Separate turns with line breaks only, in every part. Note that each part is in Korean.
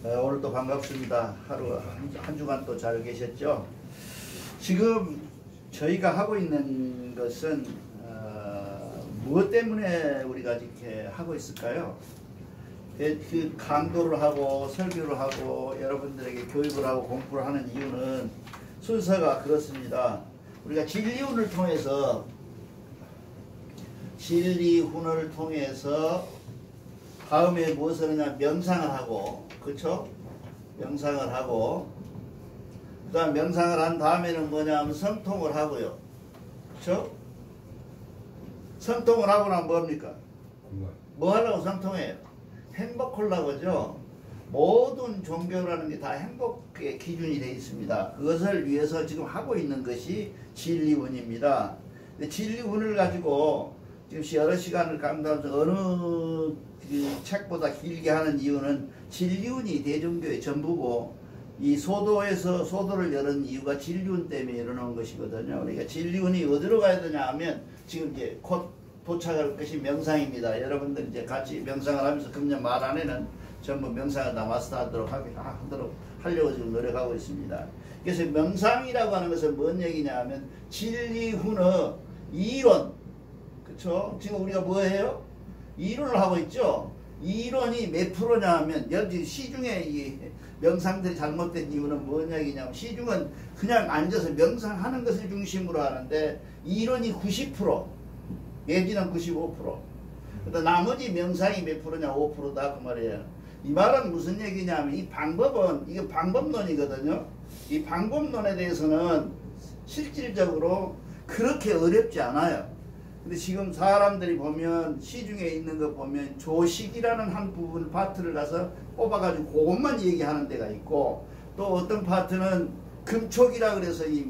오늘도 반갑습니다. 하루 한 주간 또 잘 계셨죠? 지금 저희가 하고 있는 것은 무엇 때문에 우리가 이렇게 하고 있을까요? 그 강도를 하고 설교를 하고 여러분들에게 교육을 하고 공부를 하는 이유는 순서가 그렇습니다. 우리가 진리훈을 통해서 다음에 무엇을 하냐, 명상을 하고, 그쵸? 명상을 하고, 그 다음 명상을 한 다음에는 뭐냐 하면 성통을 하고요. 그쵸? 성통을 하고 나면 뭡니까? 뭐 하려고 성통해요? 행복하려고죠. 모든 종교라는 게 다 행복의 기준이 되어 있습니다. 그것을 위해서 지금 하고 있는 것이 진리훈입니다. 진리훈을 가지고 지금 여러 시간을 감당하면서 어느 그 책보다 길게 하는 이유는 진리훈이 대종교의 전부고, 이 소도를 여는 이유가 진리훈 때문에 열어놓은 것이거든요. 그러니까 진리훈이 어디로 가야 되냐 하면 지금 이제 곧 도착할 것이 명상입니다. 여러분들 이제 같이 명상을 하면서 금년 말 안에는 전부 명상을 다 마스터하도록 하려고 지금 노력하고 있습니다. 그래서 명상이라고 하는 것은 뭔 얘기냐 하면 진리훈의 이론, 그쵸? 지금 우리가 뭐 해요? 이론을 하고 있죠? 이론이 몇 프로냐 하면, 여기 시중에 이 명상들이 잘못된 이유는 뭔 얘기냐면, 시중은 그냥 앉아서 명상하는 것을 중심으로 하는데, 이론이 90%, 내지는 95%. 그러니까 나머지 명상이 몇 프로냐? 5%다. 그 말이에요. 이 말은 무슨 얘기냐면, 이 방법은, 이게 방법론이거든요. 이 방법론에 대해서는 실질적으로 그렇게 어렵지 않아요. 근데 지금 사람들이 보면, 시중에 있는 거 보면 조식이라는 한 부분 파트를 가서 뽑아가지고 그것만 얘기하는 데가 있고, 또 어떤 파트는 금촉이라 그래서 이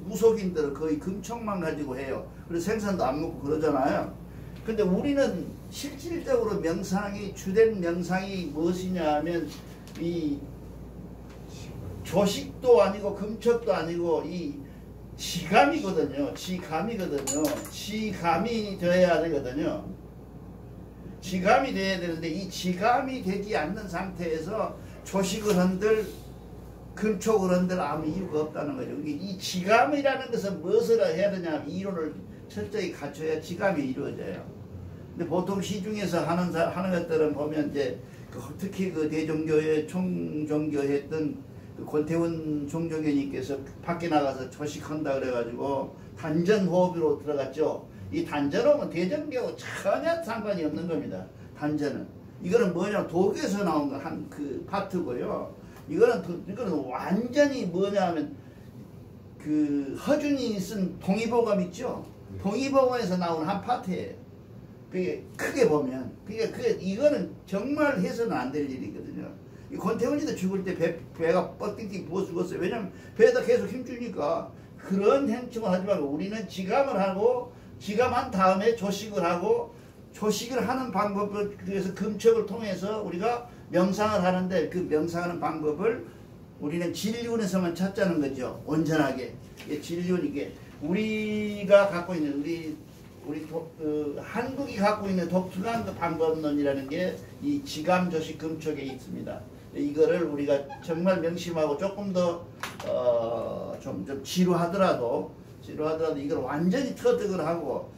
무속인들은 거의 금촉만 가지고 해요. 그래서 생선도 안 먹고 그러잖아요. 근데 우리는 실질적으로 주된 명상이 무엇이냐 하면, 이 조식도 아니고 금촉도 아니고 이 지감이거든요. 지감이 되어야 되거든요. 지감이 돼야 되는데, 이 지감이 되지 않는 상태에서 조식을 한들 금촉을 한들 아무 이유가 없다는 거죠. 이 지감이라는 것은 무엇을 해야 되냐면 이론을 철저히 갖춰야 지감이 이루어져요. 근데 보통 시중에서 하는 것들은 보면 이제 특히 그 대종교의 총종교했던 그 권태훈 총종교님께서 밖에 나가서 조식한다 그래가지고 단전호흡으로 들어갔죠. 이 단전호흡은 대종교하고 전혀 상관이 없는 겁니다. 단전은. 이거는 뭐냐, 독에서 나온 한 그 파트고요. 이거는 완전히 뭐냐 하면, 그 허준이 쓴 동의보감 있죠? 동의보감에서 나온 한 파트예요. 그게 크게 보면. 이거는 정말 해서는 안 될 일이거든요. 이 권태훈이도 죽을 때 배가 뻗띵띵 부어 죽었어요. 왜냐면 배에다 계속 힘주니까. 그런 행동을 하지 말고 우리는 지감을 하고, 지감한 다음에 조식을 하고, 조식을 하는 방법을, 그래서 금촉을 통해서 우리가 명상을 하는데, 그 명상하는 방법을 우리는 진리훈에서만 찾자는 거죠. 온전하게. 진리훈, 이게 우리가 갖고 있는 한국이 갖고 있는 독특한 그 방법론이라는 게 이 지감, 조식, 금촉에 있습니다. 이거를 우리가 정말 명심하고 조금 더 좀 지루하더라도 이걸 완전히 터득을 하고,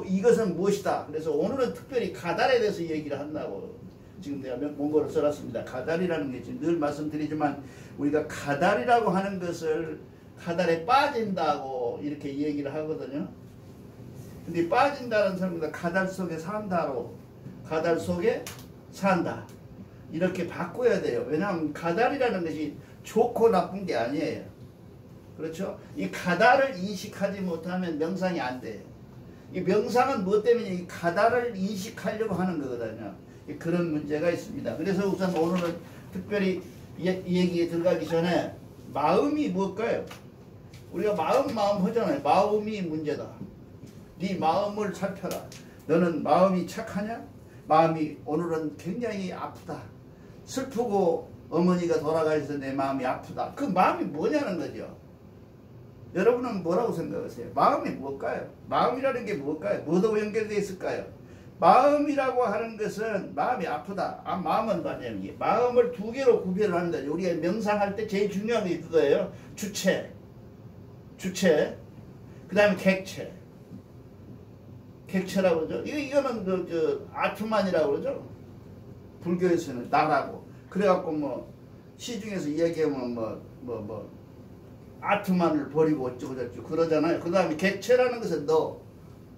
이것은 무엇이다. 그래서 오늘은 특별히 가달에 대해서 얘기를 한다고 지금 내가 원고를 써놨습니다. 가달이라는 게 지금 늘 말씀드리지만, 우리가 가달이라고 하는 것을 가달에 빠진다고 이렇게 얘기를 하거든요. 근데 빠진다는 사람보다 가달 속에 산다로, 가달 속에 산다, 이렇게 바꿔야 돼요. 왜냐하면 가달이라는 것이 좋고 나쁜 게 아니에요. 그렇죠? 이 가달을 인식하지 못하면 명상이 안 돼요. 이 명상은 무엇 때문에 이 가달을 인식하려고 하는 거거든요. 그런 문제가 있습니다. 그래서 우선 오늘은 특별히 이 얘기에 들어가기 전에 마음이 뭘까요? 우리가 마음 하잖아요. 마음이 문제다. 네 마음을 살펴라. 너는 마음이 착하냐? 마음이 오늘은 굉장히 아프다. 슬프고 어머니가 돌아가셔서 내 마음이 아프다. 그 마음이 뭐냐는 거죠. 여러분은 뭐라고 생각하세요? 마음이 뭘까요? 마음이라는 게 뭘까요? 뭐도 연결되어 있을까요? 마음이라고 하는 것은 마음이 아프다. 마음은 뭐냐면 마음을 두 개로 구별을 합니다. 우리가 명상할 때 제일 중요한 게 그거예요. 주체, 그 다음에 객체. 객체라고 그러죠. 이거는 아트만이라고 그러죠. 불교에서는 나라고. 그래갖고 뭐 시중에서 이야기하면 아트만을 버리고 어쩌고저쩌고 그러잖아요. 그 다음에 객체라는 것은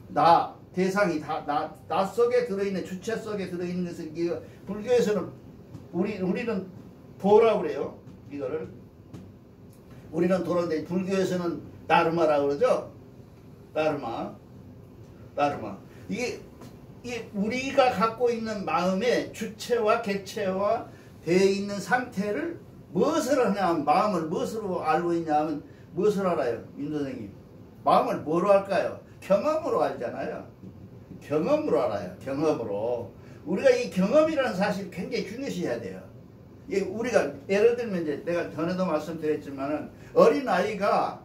나, 대상이 나 속에 들어있는, 주체 속에 들어있는 것은, 불교에서는 우리는 도라고 그래요. 이거를. 우리는 도라인데, 불교에서는 다르마라고 그러죠. 다르마. 이게 우리가 갖고 있는 마음의 주체와 객체와 되어 있는 상태를 무엇을 하냐면, 마음을 무엇으로 알고 있냐면, 무엇을 알아요? 임 선생님. 마음을 뭐로 할까요? 경험으로 알잖아요. 경험으로 알아요. 경험으로. 우리가 이 경험이라는 사실을 굉장히 중요시해야 돼요. 우리가 예를 들면 이제 내가 전에도 말씀드렸지만은 어린 아이가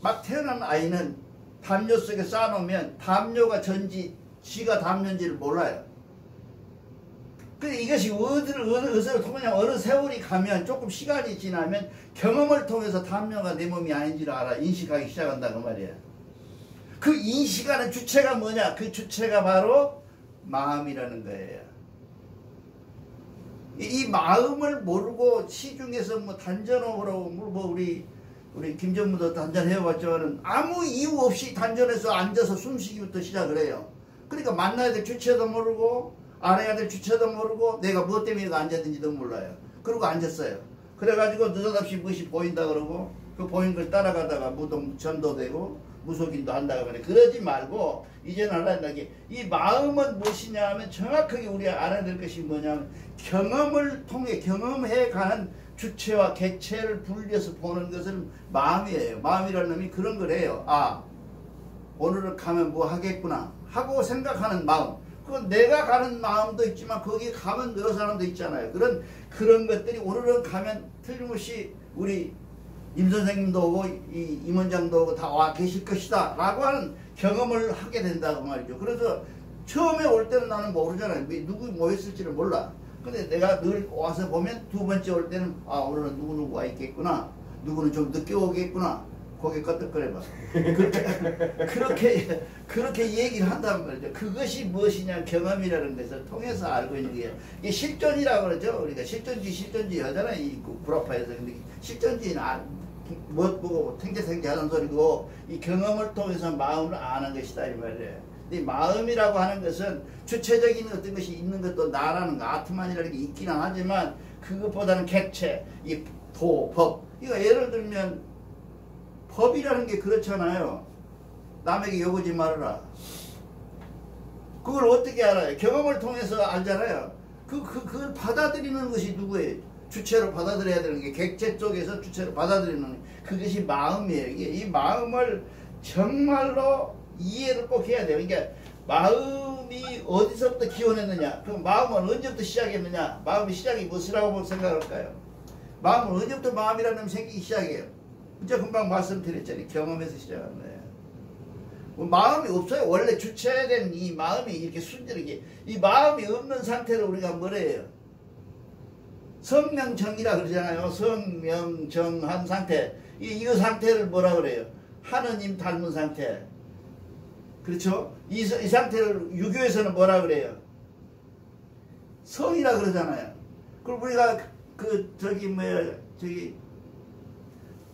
막 태어난 아이는 담요 속에 쌓아놓으면 담요가 전지 지가 담요인지를 몰라요. 근데 이것이 어디를 통하냐면 어느 세월이 가면 조금 시간이 지나면 경험을 통해서 담요가 내 몸이 아닌지를 알아 인식하기 시작한다 그 말이에요. 그 인식하는 주체가 뭐냐? 그 주체가 바로 마음이라는 거예요. 이 마음을 모르고 시중에서 뭐 단전으로 뭐 우리 김전무도 단전해봤지만은 아무 이유 없이 단전해서 앉아서 숨쉬기부터 시작을 해요. 그러니까 만나야 될 주체도 모르고 알아야 될 주체도 모르고 내가 무엇 때문에 앉았는지도 몰라요. 그러고 앉았어요. 그래가지고 느닷없이 무엇이 보인다 그러고 그 보인 걸 따라가다가 무덤 전도되고 무속인도 한다고 그래. 그러지 말고 이제는 알아야 한다. 이 마음은 무엇이냐 하면 정확하게 우리가 알아야 될 것이 뭐냐면 경험을 통해 경험해가는 주체와 객체를 분리해서 보는 것은 마음이에요. 마음이라는 놈이 그런 걸 해요. 오늘은 가면 뭐 하겠구나 하고 생각하는 마음. 그건 내가 가는 마음도 있지만 거기 가면 여러 사람도 있잖아요. 그런 것들이 오늘은 가면 틀림없이 우리 임 선생님도 오고 임 원장도 오고 다 와 계실 것이다 라고 하는 경험을 하게 된다고 말이죠. 그래서 처음에 올 때는 나는 모르잖아요. 누구 모였을지를 몰라. 근데 내가 늘 와서 보면 두 번째 올 때는 오늘은 누구누구 와 있겠구나, 누구는 좀 늦게 오겠구나, 고개 끄덕거려봐. 그렇게 얘기를 한단 말이죠. 그것이 무엇이냐, 경험이라는 것을 통해서 알고 있는 게 이게 실존이라고 그러죠. 우리가 실존지 하잖아요. 이 불화파에서. 근데 실존지는 못 보고 탱자탱자 하는 소리고 이 경험을 통해서 마음을 아는 것이다 이 말이에요. 이 마음이라고 하는 것은 주체적인 어떤 것이 있는 것도 나라는 거, 아트만이라는 게 있기는 하지만 그것보다는 객체, 이 법. 이거 예를 들면 법이라는 게 그렇잖아요. 남에게 요구지 말아라. 그걸 어떻게 알아요? 경험을 통해서 알잖아요. 그걸 받아들이는 것이 누구예요? 주체로 받아들여야 되는 게 객체 쪽에서 주체로 받아들이는 그것이 마음이에요. 이 마음을 정말로 이해를 꼭 해야 돼요. 그러니까 마음이 어디서부터 기원했느냐? 그럼 마음은 언제부터 시작했느냐? 마음의 시작이 무엇이라고 생각할까요? 마음은 언제부터 마음이라는 놈이 생기기 시작해요? 이제 금방 말씀드렸잖아요. 경험에서 시작한 거예요. 마음이 없어요. 원래 주체된 이 마음이 이렇게 순전하게 이 마음이 없는 상태를 우리가 뭐라 해요? 성명정이라 그러잖아요. 성명정한 상태. 이 상태를 뭐라 그래요? 하느님 닮은 상태. 그렇죠? 이 상태를 유교에서는 뭐라 그래요? 성이라 그러잖아요. 그리고 우리가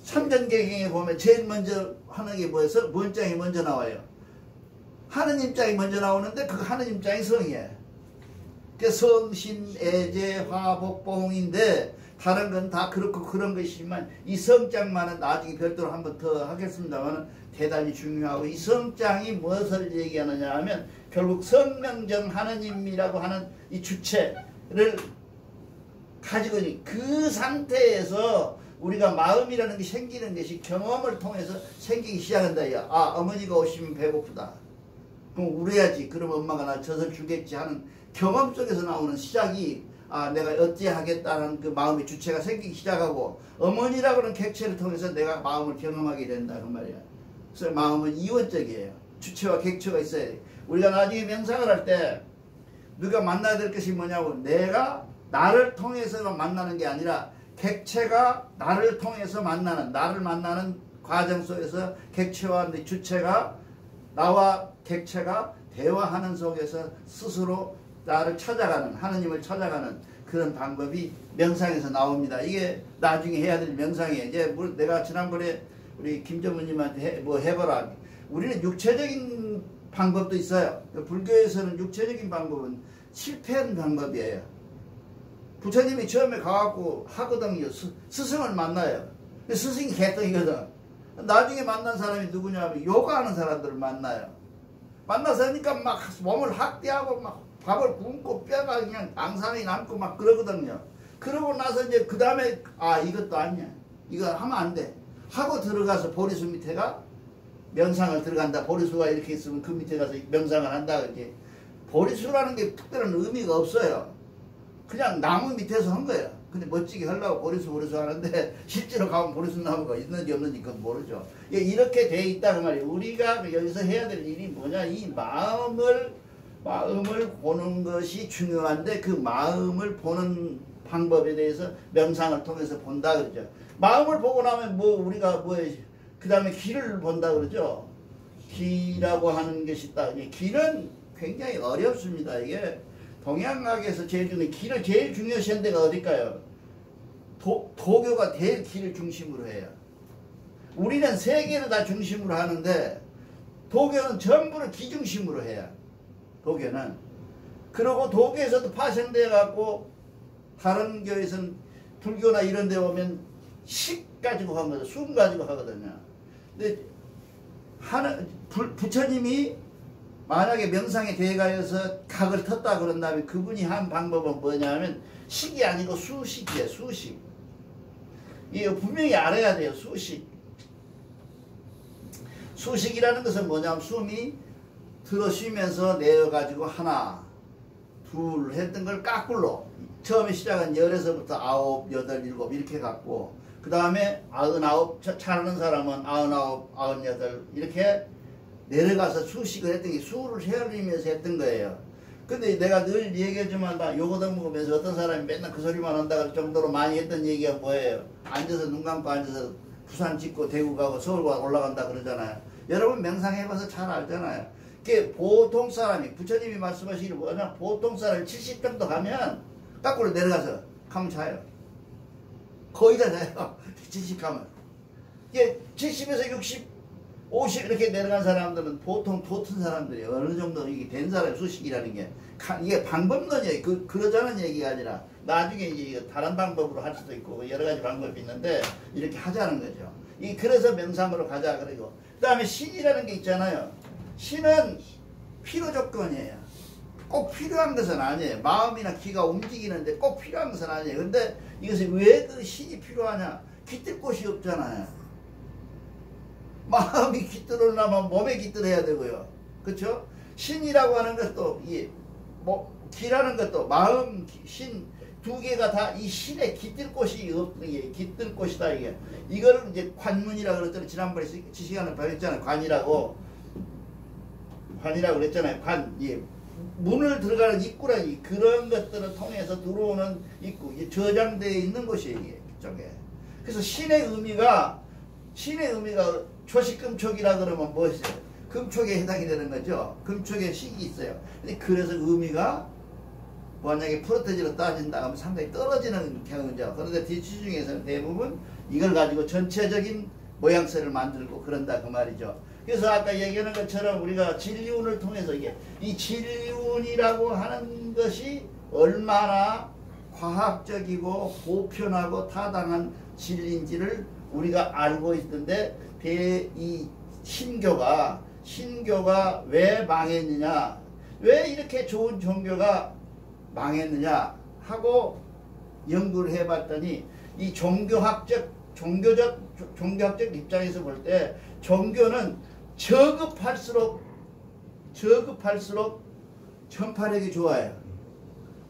삼전개경에 보면 제일 먼저 하는 게 뭐였어? 뭔 장이 먼저 나와요? 하느님 장이 먼저 나오는데 그 하느님 장이 성이에요. 그 성신, 애제, 화복봉인데 다른 건 다 그렇고 그런 것이지만 이 성장만은 나중에 별도로 한 번 더 하겠습니다만 대단히 중요하고 이 성장이 무엇을 얘기하느냐 하면 결국 성명정 하느님이라고 하는 이 주체를 가지고 있는 그 상태에서 우리가 마음이라는 게 생기는 것이 경험을 통해서 생기기 시작한다. 어머니가 오시면 배고프다. 그럼 울어야지. 그럼 엄마가 나 젖을 주겠지 하는 경험 속에서 나오는 시작이 내가 어찌하겠다는 그 마음의 주체가 생기기 시작하고 어머니라고 하는 객체를 통해서 내가 마음을 경험하게 된다 그 말이야. 그래서 마음은 이원적이에요. 주체와 객체가 있어야 돼. 우리가 나중에 명상을 할 때 누가 만나야 될 것이 뭐냐고, 내가 나를 통해서만 만나는 게 아니라 객체가 나를 통해서 만나는, 나를 만나는 과정 속에서 객체와 주체가, 나와 객체가 대화하는 속에서 스스로 나를 찾아가는, 하느님을 찾아가는 그런 방법이 명상에서 나옵니다. 이게 나중에 해야 될 명상이에요. 이제 내가 지난번에 우리 김전무님한테 해보라. 우리는 육체적인 방법도 있어요. 불교에서는 육체적인 방법은 실패한 방법이에요. 부처님이 처음에 가갖고 하거든요. 스승을 만나요. 스승이 개떡이거든. 나중에 만난 사람이 누구냐 하면 요가하는 사람들을 만나요. 만나서 하니까 막 몸을 학대하고 막 밥을 굶고 뼈가 그냥 앙상이 남고 막 그러거든요. 그러고 나서 이제 그 다음에 이것도 아니야. 이거 하면 안 돼. 하고 들어가서 보리수 밑에가 명상을 들어간다. 보리수가 이렇게 있으면 그 밑에 가서 명상을 한다. 그렇게. 보리수라는 게 특별한 의미가 없어요. 그냥 나무 밑에서 한 거예요. 근데 멋지게 하려고 보리수 하는데 실제로 가면 보리수 나무가 있는지 없는지 그건 모르죠. 이렇게 돼 있다 그 말이에요. 우리가 여기서 해야 될 일이 뭐냐, 이 마음을 보는 것이 중요한데 그 마음을 보는 방법에 대해서 명상을 통해서 본다 그러죠. 마음을 보고 나면 우리가 그 다음에 기를 본다 그러죠. 기라고 하는 것이 있다. 기는 굉장히 어렵습니다. 이게 동양학에서 제일 중요한, 기를 제일 중요시한 데가 어딜까요? 도교가 제일 기를 중심으로 해요. 우리는 세 개를 다 중심으로 하는데 도교는 전부를 기 중심으로 해요. 도교는. 그리고 도교에서도 파생되어 갖고 다른 교회에서는 불교나 이런 데 오면 식 가지고 한 거죠. 숨 가지고 하거든요. 근데 부처님이 만약에 명상에 대가여서 각을 텄다 그런다면 그분이 한 방법은 뭐냐면 식이 아니고 수식이에요. 수식. 이거 분명히 알아야 돼요. 수식. 수식이라는 것은 뭐냐면 숨이 들어 쉬면서 내어가지고 하나, 둘 했던 걸 까꿀로 처음에 시작은 10에서부터 9, 8, 7 이렇게 갖고 그 다음에 99 차는 사람은 99, 98 이렇게 내려가서 수식을 했던 게 수를 헤아리면서 했던 거예요. 근데 내가 늘 얘기하지만 나 요거도 먹으면서 어떤 사람이 맨날 그 소리만 한다 할 정도로 많이 했던 얘기가 뭐예요? 앉아서 눈 감고 앉아서 부산 찍고 대구 가고 서울 올라간다 그러잖아요. 여러분 명상해봐서 잘 알잖아요. 그게 보통 사람이, 부처님이 말씀하시기를 뭐냐, 보통 사람이 70 정도 가면 거꾸로 내려가서 가면 자요. 거의 다 자요. 70 가면. 이게 70에서 60 50 이렇게 내려간 사람들은 보통 튼 사람들이 어느 정도 이게 된 사람의 수식이라는 게 이게 방법론이에요. 그러자는 얘기가 아니라 나중에 이제 다른 방법으로 할 수도 있고 여러 가지 방법이 있는데 이렇게 하자는 거죠. 그래서 명상으로 가자 그러고 그 다음에 신이라는 게 있잖아요. 신은 필요 조건이에요. 꼭 필요한 것은 아니에요. 마음이나 기가 움직이는데 꼭 필요한 것은 아니에요. 근데 이것이 왜 그 신이 필요하냐? 깃들 곳이 없잖아요. 마음이 깃들으려면 몸에 깃들어야 되고요. 그렇죠? 신이라고 하는 것도 기라는 것도 마음, 신 두 개가 다 이 신에 깃들 곳이 깃들 곳이다 이게. 이걸 이제 관문이라고 그랬잖아요. 지난번에 시간을 배웠잖아요. 관이라고 그랬잖아요. 문을 들어가는 입구라니 그런 것들을 통해서 들어오는 입구, 저장되어 있는 곳이에요. 이게 이쪽에. 그래서 신의 의미가 초식금촉이라 그러면 무엇이에요? 금촉에 해당이 되는 거죠. 금촉에 식이 있어요. 근데 그래서 의미가 만약에 프로테지로 따진다 하면 상당히 떨어지는 경우죠. 그런데 뒤치 중에서는 대부분 이걸 가지고 전체적인 모양새를 만들고 그런다 그 말이죠. 그래서 아까 얘기하는 것처럼 우리가 진리운을 통해서 이 진리운이라고 하는 것이 얼마나 과학적이고 보편하고 타당한 진리인지를 우리가 알고 있는데 이 신교가 왜 망했느냐, 왜 이렇게 좋은 종교가 망했느냐 하고 연구를 해봤더니 이 종교학적 입장에서 볼 때 종교는 저급할수록 전파력이 좋아요.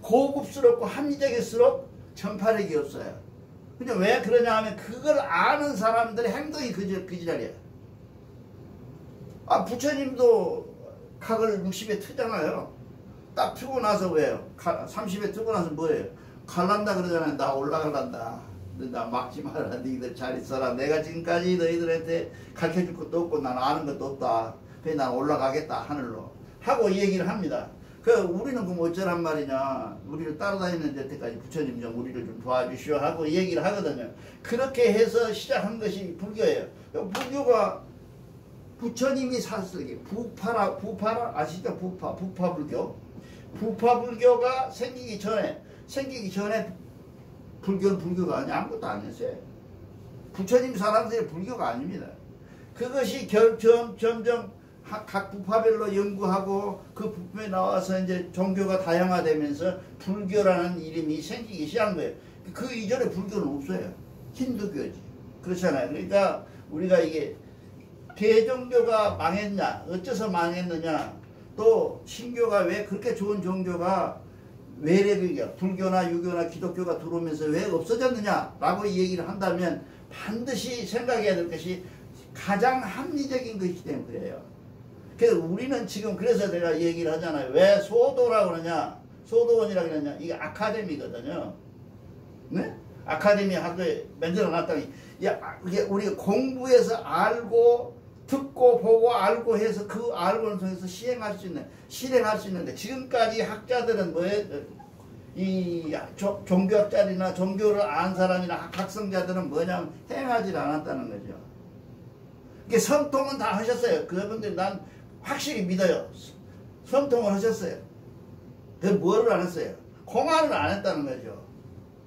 고급스럽고 합리적일수록 전파력이 없어요. 근데 왜 그러냐 하면 그걸 아는 사람들의 행동이 그 지랄이에요. 부처님도 각을 60에 트잖아요. 딱 트고 나서 왜요? 30에 트고 나서 뭐예요? 갈란다 그러잖아요. 나 올라갈란다. 나 막지 마라. 너희들 잘 있어라. 내가 지금까지 너희들한테 가르쳐줄 것도 없고 난 아는 것도 없다. 그래서 난 올라가겠다 하늘로 하고 이 얘기를 합니다. 그 우리는 그럼 어쩌란 말이냐. 우리를 따라다니는 데까지 부처님 좀 우리를 좀 도와주시오 하고 이 얘기를 하거든요. 그렇게 해서 시작한 것이 불교예요. 불교가 부처님이 사슬기 부파라 아시죠? 부파불교. 부파불교가 생기기 전에 불교는 불교가 아니야. 아무것도 아니었어요. 부처님 사람들의 불교가 아닙니다. 그것이 점점 각 부파별로 연구하고 그 부품에 나와서 이제 종교가 다양화되면서 불교라는 이름이 생기기 시작한 거예요. 그 이전에 불교는 없어요. 힌두교지. 그렇잖아요. 그러니까 우리가 이게 대종교가 망했냐, 어째서 망했느냐, 또 신교가 왜 그렇게 좋은 종교가 외래교가 불교나 유교나 기독교가 들어오면서 왜 없어졌느냐라고 이 얘기를 한다면 반드시 생각해야 될 것이 가장 합리적인 것이기 때문에 그래요. 그래서 우리는 지금 그래서 제가 얘기를 하잖아요. 왜 소도라고 그러냐, 소도원이라고 그러냐, 이게 아카데미거든요. 네? 아카데미 학교에 만들어 놨더니 이게 우리가 공부해서 알고 듣고 보고 알고 해서 그 알고를 통해서 실행할 수 있는데 지금까지 학자들은 뭐예요? 이 종교학자들이나 종교를 아는 사람이나 학성자들은 뭐냐면 행하지 않았다는 거죠. 이게 성통은 다 하셨어요. 그분들 난 확실히 믿어요. 성통을 하셨어요. 그 뭐를 안 했어요? 공안을 안 했다는 거죠.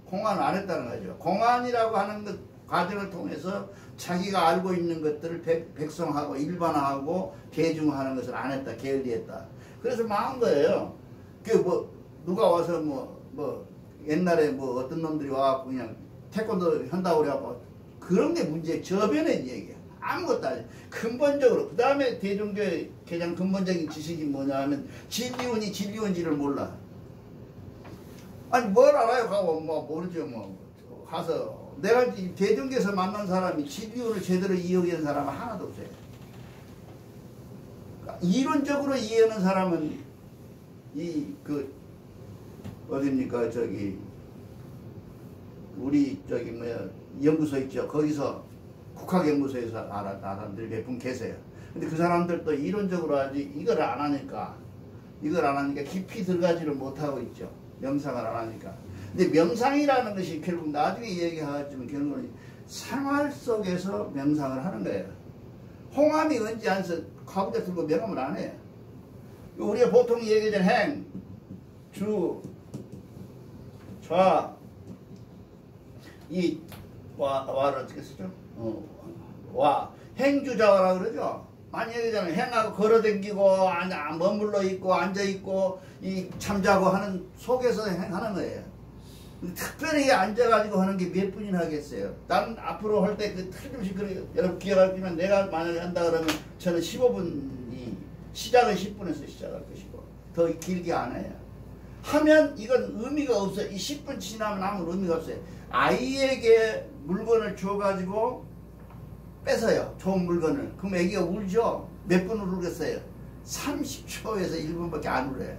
공안을 안 했다는 거죠. 공안이라고 하는 것 과정을 통해서 자기가 알고 있는 것들을 백성하고 일반화하고 대중화하는 것을 안 했다. 게을리했다. 그래서 망한 거예요. 그 뭐 누가 와서 뭐 옛날에 뭐 어떤 놈들이 와갖고 그냥 태권도 한다고 그래갖고 그런 게 문제 저변의 얘기야. 아무것도 아니야. 근본적으로 그 다음에 대종교의 가장 근본적인 지식이 뭐냐 하면 진리원이 진리원지를 몰라. 아니 뭘 알아요? 가고 뭐 모르죠. 뭐 가서 내가 대종교에서 만난 사람이 진리원을 제대로 이해하는 사람은 하나도 없어요. 그러니까 이론적으로 이해하는 사람은 어딥니까 저기 우리 저기 뭐야 연구소 있죠. 거기서 국학연구소에서 알아 사람들이 몇 분 계세요. 근데 그 사람들도 이론적으로 아직 이걸 안 하니까 깊이 들어가지를 못하고 있죠. 명상을 안 하니까. 근데 명상이라는 것이 결국 나중에 얘기하지만 결국은 생활 속에서 명상을 하는 거예요. 홍암이 언제 안서 가부대 들고 명함을 안 해요. 우리가 보통 얘기하는 행, 주, 좌, 와를 어떻게 쓰죠? 행주자와라 그러죠. 많이 얘기하잖아요. 행하고 걸어댕기고 머물러 있고 앉아 있고 잠자고 하는 속에서 행하는 거예요. 특별히 앉아가지고 하는 게 몇 분이나 하겠어요. 난 앞으로 할 때 그 틀림없이 여러분 기억하시면 내가 만약에 한다 그러면 저는 15분이 시작은 10분에서 시작할 것이고 더 길게 안 해요. 하면 이건 의미가 없어요. 이 10분 지나면 아무 의미가 없어요. 아이에게 물건을 줘가지고 뺏어요. 좋은 물건을. 그럼 애기가 울죠. 몇 분을 울겠어요? 30초에서 1분밖에 안 울어요.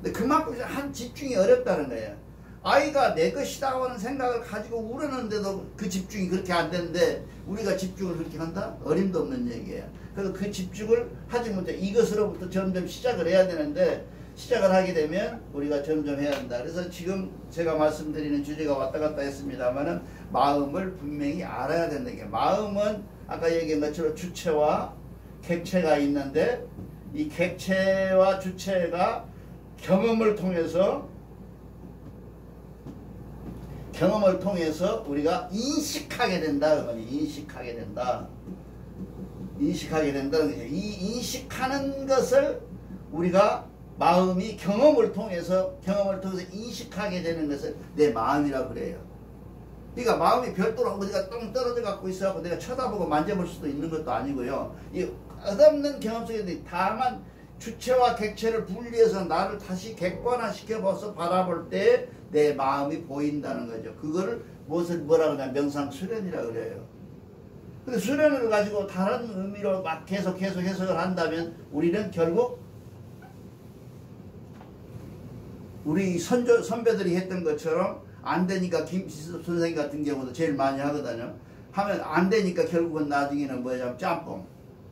근데 그만큼 한 집중이 어렵다는 거예요. 아이가 내 것이라고 하는 생각을 가지고 울었는데도 그 집중이 그렇게 안 되는데 우리가 집중을 그렇게 한다? 어림도 없는 얘기예요. 그래서 그 집중을 하지 못해 이것으로부터 점점 시작을 해야 되는데 시작을 하게 되면 우리가 점점 해야 한다. 그래서 지금 제가 말씀드리는 주제가 왔다 갔다 했습니다만은 마음을 분명히 알아야 된다. 마음은 아까 얘기한 것처럼 주체와 객체가 있는데 이 객체와 주체가 경험을 통해서 우리가 인식하게 된다. 인식하게 된다. 인식하게 된다는 거죠. 이 인식하는 것을 우리가 마음이 경험을 통해서 인식하게 되는 것을 내 마음이라고 그래요. 그러니까 마음이 별도로 어디가 똥 떨어져 갖고 있어갖고 내가 쳐다보고 만져볼 수도 있는 것도 아니고요. 이 끝없는 경험 속에 다만 주체와 객체를 분리해서 나를 다시 객관화시켜봐서 바라볼 때 내 마음이 보인다는 거죠. 그거를 뭐라 그러냐 명상 수련이라고 그래요. 근데 수련을 가지고 다른 의미로 막 계속 해석을 한다면 우리는 결국 우리 선배들이 했던 것처럼 안 되니까 김지섭 선생님 같은 경우도 제일 많이 하거든요. 하면 안 되니까 결국은 나중에는 뭐냐면 짬뽕.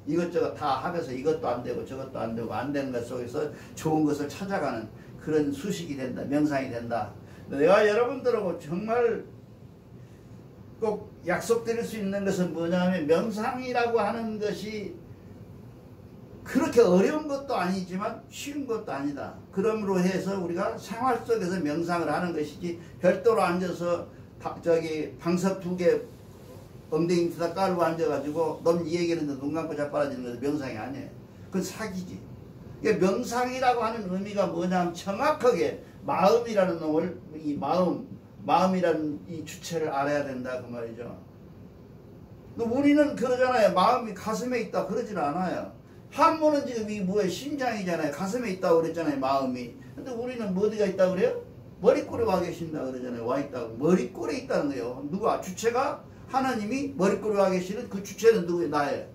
이것저것 다 하면서 이것도 안 되고 저것도 안 되고 안 되는 것 속에서 좋은 것을 찾아가는 그런 수식이 된다. 명상이 된다. 내가 여러분들하고 정말 꼭 약속드릴 수 있는 것은 뭐냐면 명상이라고 하는 것이 그렇게 어려운 것도 아니지만 쉬운 것도 아니다. 그러므로 해서 우리가 생활 속에서 명상을 하는 것이지 별도로 앉아서 방석 2개 엉덩이 뒤다 깔고 앉아가지고 넌 이 얘기하는데 눈 감고 자빠라지는 것은 명상이 아니에요. 그건 사기지. 그러니까 명상이라고 하는 의미가 뭐냐면 정확하게 마음이라는 놈을 이 마음이라는 이 주체를 알아야 된다 그 말이죠. 우리는 그러잖아요. 마음이 가슴에 있다 그러질 않아요. 한문은 지금 이 뭐야 심장이잖아요. 가슴에 있다고 그랬잖아요. 마음이. 근데 우리는 어디가 있다고 그래요? 머리꼬리에 와 계신다 그러잖아요. 와 있다고. 머리꼬리에 있다는 거예요. 누가? 주체가 하나님이 머리꼬리에 와 계시는 그 주체는 누구예요? 나예요.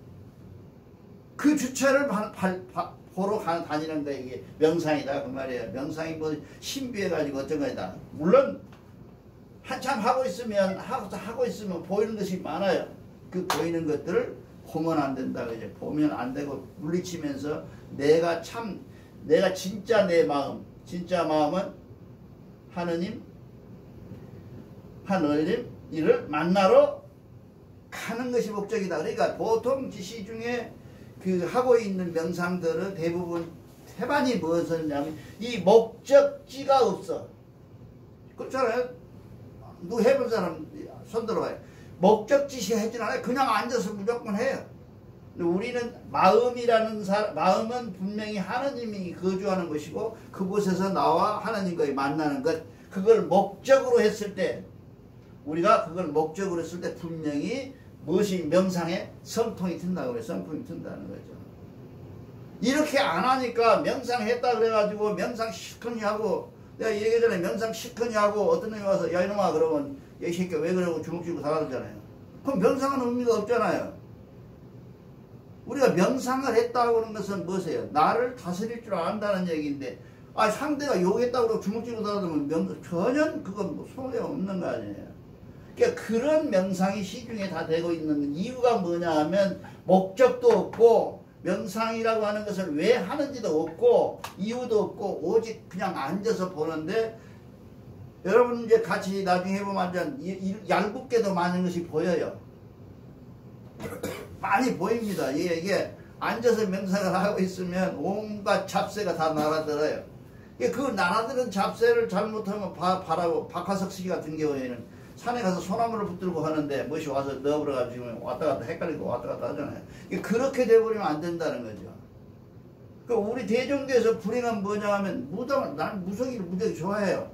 그 주체를 보러 다니는 거예요. 이게 명상이다 그 말이에요. 명상이 뭐 신비해가지고 어떤 거다. 물론 한참 하고 있으면 보이는 것이 많아요. 그 보이는 것들을 보면 안 된다 그죠. 보면 안 되고 물리치면서 내가 진짜 내 마음, 진짜 마음은 하느님 이를 만나러 가는 것이 목적이다. 그러니까 보통 시중에 그 하고 있는 명상들은 대부분 태반이 무엇이냐면 이 목적지가 없어. 그렇잖아요. 누구 해본 사람 손 들어봐요. 목적지시 하진 않아요. 그냥 앉아서 무조건 해요. 우리는 마음은 분명히 하나님이 거주하는 것이고 그곳에서 나와 하나님과의 만나는 것, 그걸 목적으로 했을 때 분명히 무엇이 명상에 성통이 튼다고 그래요. 성품이 튼다는 거죠. 이렇게 안 하니까 명상했다 그래가지고 명상 시커니 하고, 내가 얘기했잖아요. 명상 시커니 하고 어떤 놈이 와서 야 이놈아 그러면 이 새끼 왜 그러고 주먹 쥐고 달아들잖아요. 그럼 명상은 의미가 없잖아요. 우리가 명상을 했다고 하는 것은 무엇이에요? 나를 다스릴 줄 안다는 얘기인데, 상대가 욕했다고 그러고 주먹 쥐고 달아들면 전혀 그건 뭐 소용없는 거 아니에요. 그러니까 그런 명상이 시중에 다 되고 있는 이유가 뭐냐 하면 목적도 없고 명상이라고 하는 것을 왜 하는지도 없고 이유도 없고 오직 그냥 앉아서 보는데, 여러분 이제 같이 나중에 해보면 얄궂게도 많은 것이 보여요. 많이 보입니다. 이게 앉아서 명상을 하고 있으면 온갖 잡새가 다 날아들어요. 그 날아드는 잡새를 잘못하면 박화석 씨 같은 경우에는 산에 가서 소나무를 붙들고 하는데 무엇이 와서 넣어버려가지고 왔다 갔다 헷갈리고 왔다 갔다 하잖아요. 그렇게 돼버리면 안 된다는 거죠. 그러니까 우리 대종교에서 불행한 뭐냐 하면 난 무속인을 무척 좋아해요.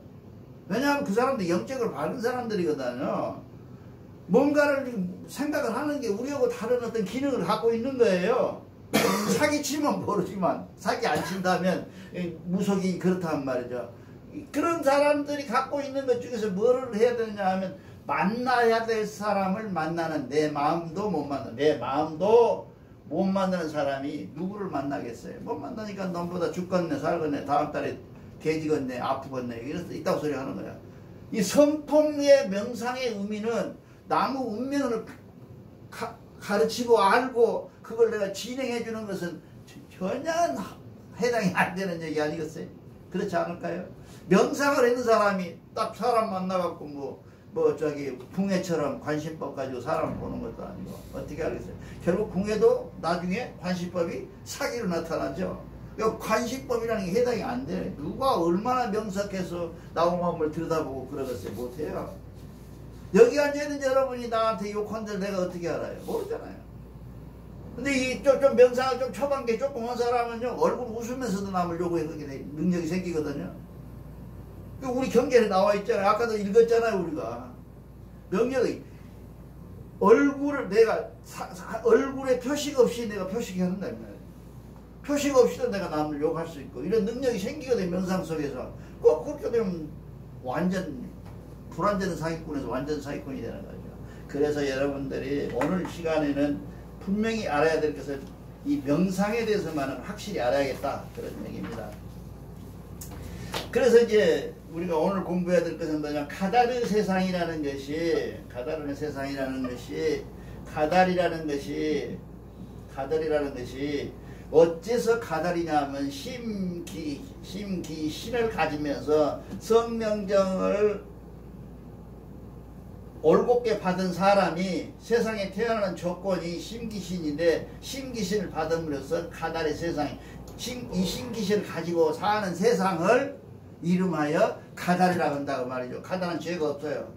왜냐하면 그 사람들 영적으로 바른 사람들이거든요. 뭔가를 생각을 하는 게 우리하고 다른 어떤 기능을 갖고 있는 거예요. 사기치면 모르지만 사기 안 친다면 무속이 그렇단 말이죠. 그런 사람들이 갖고 있는 것 중에서 뭐를 해야 되느냐 하면 만나야 될 사람을 만나는, 내 마음도 못 만나는 사람이 누구를 만나겠어요. 못 만나니까 너보다 죽겠네 살겠네 다음 달에 개지겠네 아프겠네 이럴 수 있다고 소리 하는 거야. 이 성품의 명상의 의미는 나무 운명을 가르치고 알고 그걸 내가 진행해 주는 것은 전혀 해당이 안 되는 얘기 아니겠어요? 그렇지 않을까요? 명상을 했는 사람이 딱 사람 만나갖고 궁예처럼 관심법 가지고 사람을 보는 것도 아니고 어떻게 알겠어요? 결국 궁예도 나중에 관심법이 사기로 나타나죠. 관심법이라는 게 해당이 안 돼. 누가 얼마나 명석해서 나온 마음을 들여다보고 그러겠어요? 못해요. 여기 앉아있는 여러분이 나한테 욕한들 내가 어떻게 알아요? 모르잖아요. 근데 좀 명상을 좀 초반 게 조금 한 사람은요, 얼굴 웃으면서도 남을 요구해 그렇게 능력이 생기거든요. 우리 경전에 나와 있잖아요. 아까도 읽었잖아요, 우리가. 명령이 얼굴을 내가 얼굴에 표식 없이 내가 표식한다. 표식 없이도 내가 남을 욕할 수 있고 이런 능력이 생기거든요. 명상 속에서. 꼭 그렇게 되면 완전 불완전 사기꾼에서 완전 사기꾼이 되는 거죠. 그래서 여러분들이 오늘 시간에는 분명히 알아야 될 것은 이 명상에 대해서만은 확실히 알아야겠다 그런 얘기입니다. 그래서 이제 우리가 오늘 공부해야 될 것은 뭐냐, 카다르 세상이라는 것이, 가달이라는 것이 어째서 가달이냐면 심기신을 가지면서 성명정을 올곧게 받은 사람이 세상에 태어나는 조건이 심기신인데, 심기신을 받음으로써 가달의 세상이, 이 심기신을 가지고 사는 세상을 이름하여 가달이라고 한다고 말이죠. 가달은 죄가 없어요.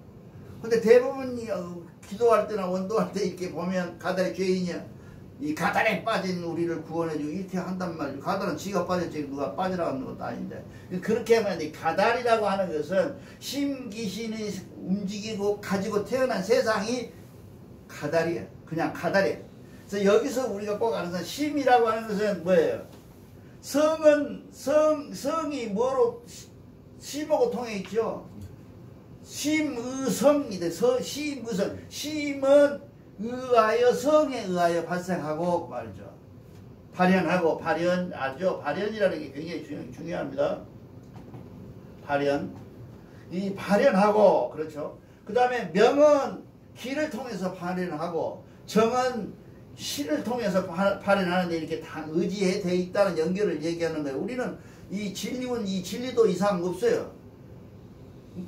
근데 대부분 기도할 때나 원도할 때 이렇게 보면 가달이 죄인이야. 이 가달에 빠진 우리를 구원해주고 이렇게 한단 말이죠. 가달은 지가 빠졌지 누가 빠지라고 하는 것도 아닌데. 그렇게 하면 이 가달이라고 하는 것은 심기신이 움직이고 가지고 태어난 세상이 가달이에요. 그냥 가달이에요. 그래서 여기서 우리가 꼭 아는 것은 심이라고 하는 것은 뭐예요? 성이 뭐로 심하고 통해 있죠. 심의성이 돼. 심의성. 심은 의하여, 성에 의하여 발생하고 말이죠. 발현하고, 발현 알죠? 발현이라는 게 굉장히 중요합니다. 발현. 이 발현하고, 그렇죠. 그 다음에 명은 기를 통해서 발현하고, 정은 신을 통해서 발현하는데 이렇게 다 의지에 돼 있다는 연결을 얘기하는 거예요. 우리는 이 진리는 이 진리도 이상 없어요.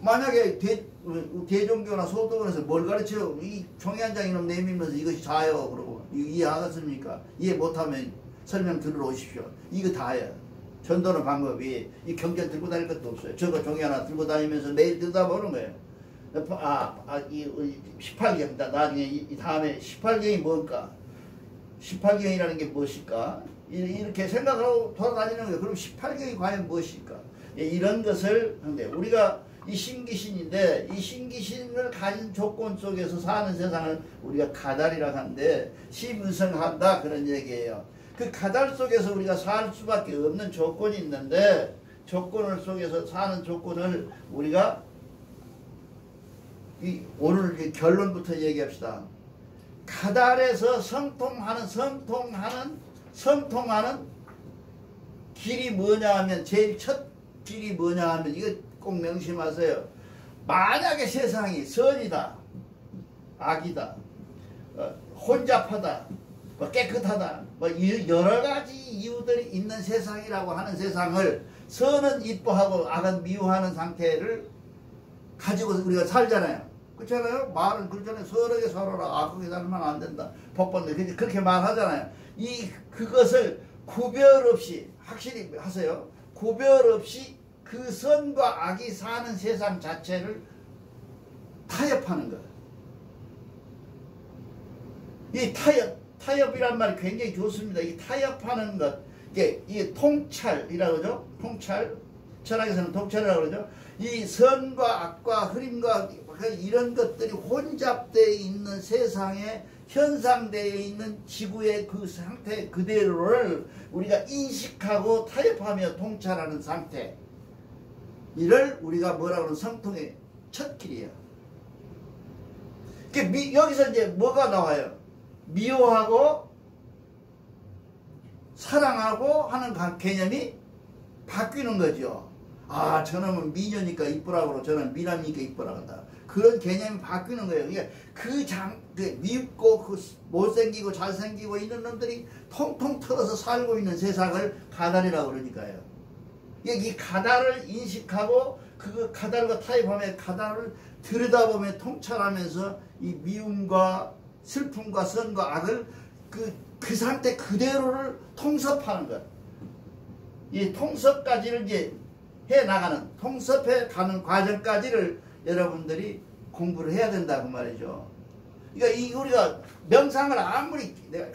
만약에 대종교나 소도원에서 뭘 가르쳐요? 이 종이 한 장 이놈 내밀면서 이것이 다예요. 그러고 이해하겠습니까? 이해 못하면 설명 들으러 오십시오. 이거 다예요. 전도는 방법이 이 경전 들고 다닐 것도 없어요. 저거 종이 하나 들고 다니면서 매일 들여다보는 거예요. 이 18경, 나중에 이 다음에 18경이 뭘까? 18경이라는 게 무엇일까? 이렇게 생각하고 돌아다니는 거예요. 그럼 18경이 과연 무엇일까? 이런 것을 하는데, 우리가 이 신기신인데, 이 신기신을 가진 조건 속에서 사는 세상을 우리가 가달이라고 하는데, 심의성한다 그런 얘기예요. 그 가달 속에서 우리가 살 수밖에 없는 조건이 있는데, 조건을 속에서 사는 조건을 우리가 오늘 결론부터 얘기합시다. 가달에서 성통하는 길이 뭐냐 하면, 제일 첫 길이 뭐냐 하면, 이거 꼭 명심하세요. 만약에 세상이 선이다, 악이다, 혼잡하다, 깨끗하다, 여러 가지 이유들이 있는 세상이라고 하는 세상을, 선은 이뻐하고 악은 미워하는 상태를 가지고 우리가 살잖아요. 그렇잖아요? 말은 그렇잖아요. 선하게 살아라, 악하게 살면 안 된다, 복 받는다, 그렇게 말하잖아요. 그것을 구별 없이, 확실히 하세요. 구별 없이 그 선과 악이 사는 세상 자체를 타협하는 거예요. 이 타협이란 말이 굉장히 좋습니다. 이 타협하는 것, 이게 통찰이라고 그러죠. 통찰. 철학에서는 통찰이라고 그러죠. 이 선과 악과 흐림과 이런 것들이 혼잡되어 있는 세상에 현상되어 있는 지구의 그 상태 그대로를 우리가 인식하고 타협하며 통찰하는 상태, 이를 우리가 뭐라고 하는 성통의 첫 길이에요. 여기서 이제 뭐가 나와요? 미워하고 사랑하고 하는 개념이 바뀌는 거죠. 저놈은 미녀니까 이쁘라고 그러고 저는 미남이니까 이쁘라고 한다. 그런 개념이 바뀌는 거예요. 그러니까 미흡고 못생기고 잘생기고 있는 놈들이 통통 털어서 살고 있는 세상을 가달이라고 그러니까요. 이 가달을 인식하고 그 가달과 타협하며 가달을 들여다보며 통찰하면서 이 미움과 슬픔과 선과 악을 그 상태 그대로를 통섭하는 것. 이 통섭까지를 이제 해나가는, 통섭해 가는 과정까지를 여러분들이 공부를 해야 된다고 말이죠. 그러니까 우리가 명상을 아무리 내가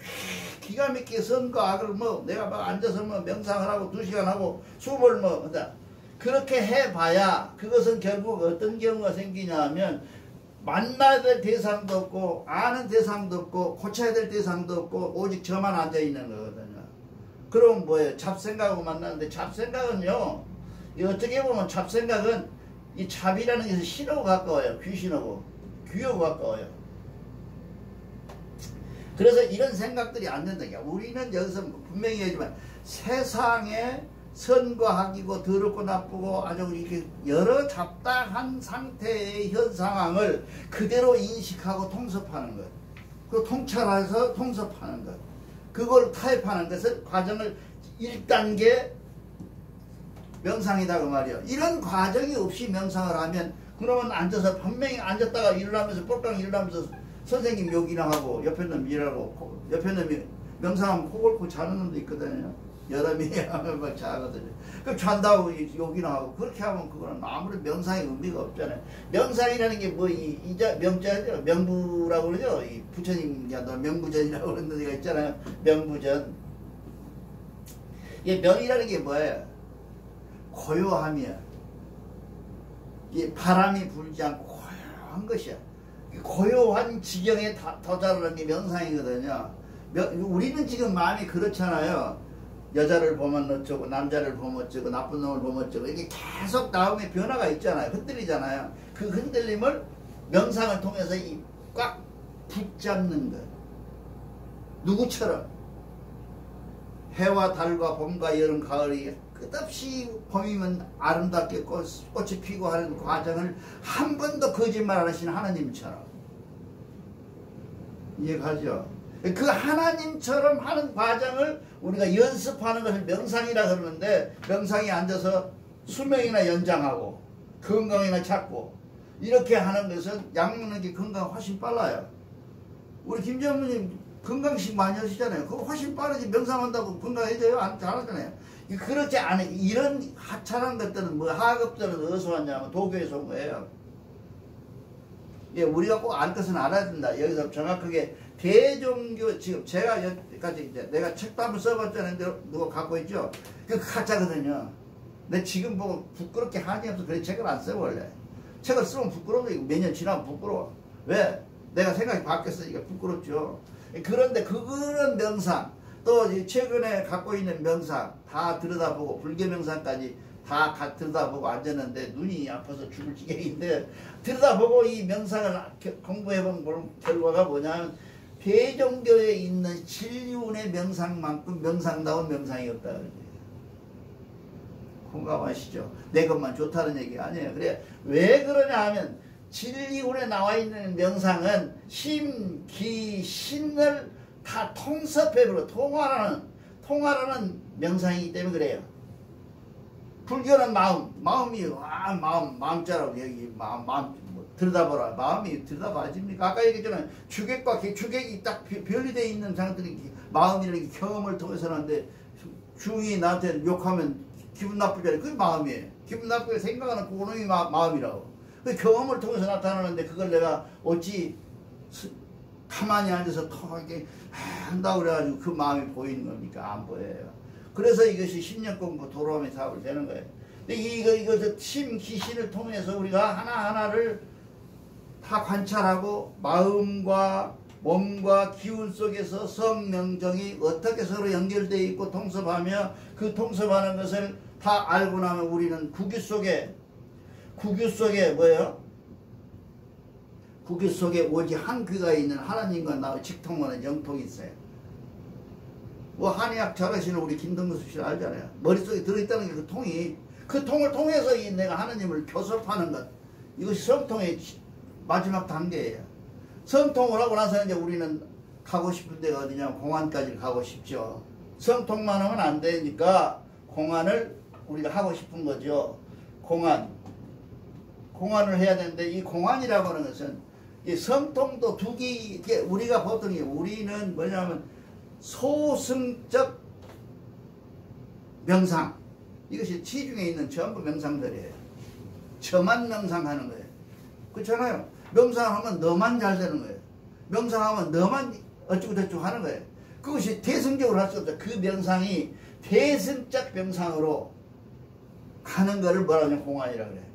기가 막히게 선과 악을 내가 막 앉아서 명상을 하고 2시간 하고 숨을 한다. 그렇게 해봐야 그것은 결국 어떤 경우가 생기냐 하면, 만나야 될 대상도 없고 아는 대상도 없고 고쳐야 될 대상도 없고 오직 저만 앉아있는 거거든요. 그럼 뭐예요? 잡생각하고 만나는데, 잡생각은요, 어떻게 보면 잡생각은 이 잡이라는 것이 신하고 가까워요. 귀신하고 귀하고 가까워요. 그래서 이런 생각들이 안 된다. 우리는 여기서 분명히 하지만 세상에 선과 악이고 더럽고 나쁘고 아주 이렇게 여러 잡다한 상태의 현 상황을 그대로 인식하고 통섭하는 것. 그 통찰해서 통섭하는 것. 그걸 타협하는 것을 과정을 1단계 명상이다 그 말이야. 이런 과정이 없이 명상을 하면 그러면 앉아서 분명히 앉았다가 일어나면서 꼴깍 일어나면서 선생님 욕이나 하고 옆에 놈 일하고 옆에 놈이 명상하면 코 골고 자는 놈도 있거든요. 여름이 하면 막 자거든요. 그럼 잔다고 욕이나 하고 그렇게 하면 그거는 아무런 명상의 의미가 없잖아요. 명상이라는 게 뭐 이자 명자죠. 명부라고 그러죠. 이 부처님 명부전이라고 그러는 데가 있잖아요. 명부전. 이 명이라는 게 뭐예요? 고요하며 이 바람이 불지 않고 고요한 것이야. 고요한 지경에 도달하는 게 명상이거든요. 우리는 지금 마음이 그렇잖아요. 여자를 보면 어쩌고 남자를 보면 어쩌고 나쁜 놈을 보면 어쩌고 이게 계속 나음의 변화가 있잖아요. 흔들리잖아요. 그 흔들림을 명상을 통해서 꽉 붙잡는 것. 누구처럼 해와 달과 봄과 여름 가을이 끝없이 봄이면 아름답게 꽃이 피고 하는 과정을 한 번도 거짓말 안 하시는 하나님처럼 이해가죠? 그 하나님처럼 하는 과정을 우리가 연습하는 것을 명상이라 그러는데 명상에 앉아서 수명이나 연장하고 건강이나 찾고 이렇게 하는 것은 약 먹는 게 건강 훨씬 빨라요. 우리 김전무님 건강식 많이 하시잖아요. 그거 훨씬 빠르지. 명상한다고 건강해져요? 안 잘하잖아요. 그렇지 않아. 이런 하찮은 것들은 뭐 하급들은 어디서 왔냐면 도교에서 온 거예요. 예, 우리가 꼭 알 것은 알아야 된다. 여기서 정확하게 대종교 지금 제가 여기까지 이제 내가 책도 한번 써봤잖아요. 누가 갖고 있죠? 그 가짜거든요. 근데 지금 보고 부끄럽게 한이 없어. 그래 책을 안 써 원래. 책을 쓰면 부끄러워. 몇 년 지나면 부끄러워. 왜? 내가 생각이 바뀌었으니까 부끄럽죠. 그런데 그런 명상 또 최근에 갖고 있는 명상 다 들여다보고 불교 명상까지 다 들여다보고 앉았는데 눈이 아파서 죽을 지경인데 들여다보고 이 명상을 공부해본 결과가 뭐냐면 대종교에 있는 진리운의 명상만큼 명상다운 명상이 없다 그러지. 공감하시죠? 내 것만 좋다는 얘기가 아니에요. 그래 왜 그러냐 하면 진리운에 나와 있는 명상은 심, 기, 신을 다 통섭해버려 통화라는 명상이기 때문에 그래요. 불교는 마음이 마음자라고 여기 마음 뭐 들여다보라. 마음이 들여다봐집니까? 아까 얘기했잖아요. 주객이 딱 별리되어 있는 상태들이 마음이라는 경험을 통해서 하는데 주인이 나한테 욕하면 기분 나쁘잖아요. 그게 마음이에요. 기분 나쁘게 생각하는 그놈이 마음이라고. 그 경험을 통해서 나타나는데 그걸 내가 어찌 가만히 앉아서 턱하게 한다고 그래가지고 그 마음이 보이는 겁니까? 안 보여요. 그래서 이것이 10년 공부 도로함의 사업을 되는 거예요. 근데 이것을 심기신을 통해서 우리가 하나하나를 다 관찰하고 마음과 몸과 기운 속에서 성명정이 어떻게 서로 연결되어 있고 통섭하며 그 통섭하는 것을 다 알고 나면 우리는 구규 속에 뭐예요? 구규 속에 오직 한 귀가 있는 하나님과 나의 직통하는 영통이 있어요. 뭐 한의학 잘하시는 우리 김동수 씨 알잖아요. 머릿속에 들어있다는 게 그 통을 통해서 내가 하나님을 교섭하는 것. 이것이 성통의 마지막 단계예요. 성통을 하고 나서 이제 우리는 가고 싶은 데가 어디냐면 공안까지 가고 싶죠. 성통만 하면 안 되니까 공안을 우리가 하고 싶은 거죠. 공안을 해야 되는데 이 공안이라고 하는 것은 이 성통도 두 개, 우리가 보통 우리는 뭐냐면 소승적 명상. 이것이 치중에 있는 전부 명상들이에요. 저만 명상하는 거예요. 그렇잖아요. 명상하면 너만 잘 되는 거예요. 명상하면 너만 어쩌고저쩌고 하는 거예요. 그것이 대승적으로 할 수 없죠. 그 명상이 대승적 명상으로 가는 거를 뭐라고 하냐 공안이라고 그래요.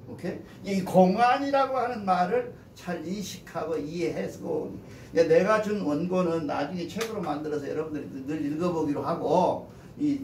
오케이? 이 공안이라고 하는 말을 잘 인식하고 이해해서 내가 준 원고는 나중에 책으로 만들어서 여러분들이 늘 읽어보기로 하고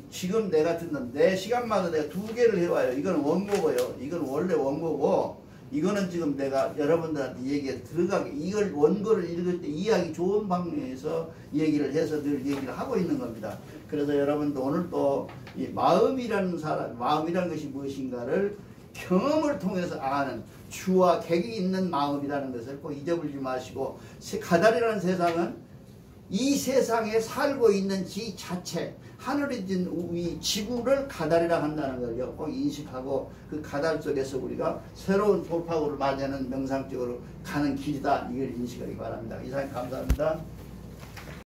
지금 내가 듣는 내 시간마다 내가 2개를 해와요. 이건 원고고요. 이건 원래 원고고 이거는 지금 내가 여러분들한테 얘기해 들어가게 이걸 원고를 읽을 때 이해하기 좋은 방면에서 얘기를 해서 늘 얘기를 하고 있는 겁니다. 그래서 여러분도 오늘 또 이 마음이라는 것이 무엇인가를 경험을 통해서 아는 주와 객이 있는 마음이라는 것을 꼭 잊어버리지 마시고 가달이라는 세상은 이 세상에 살고 있는 지 자체 하늘에 있는 이 지구를 가달이라 한다는 걸 꼭 인식하고 그 가달 속에서 우리가 새로운 돌파구를 맞이하는 명상적으로 가는 길이다 이걸 인식하기 바랍니다. 이상 감사합니다.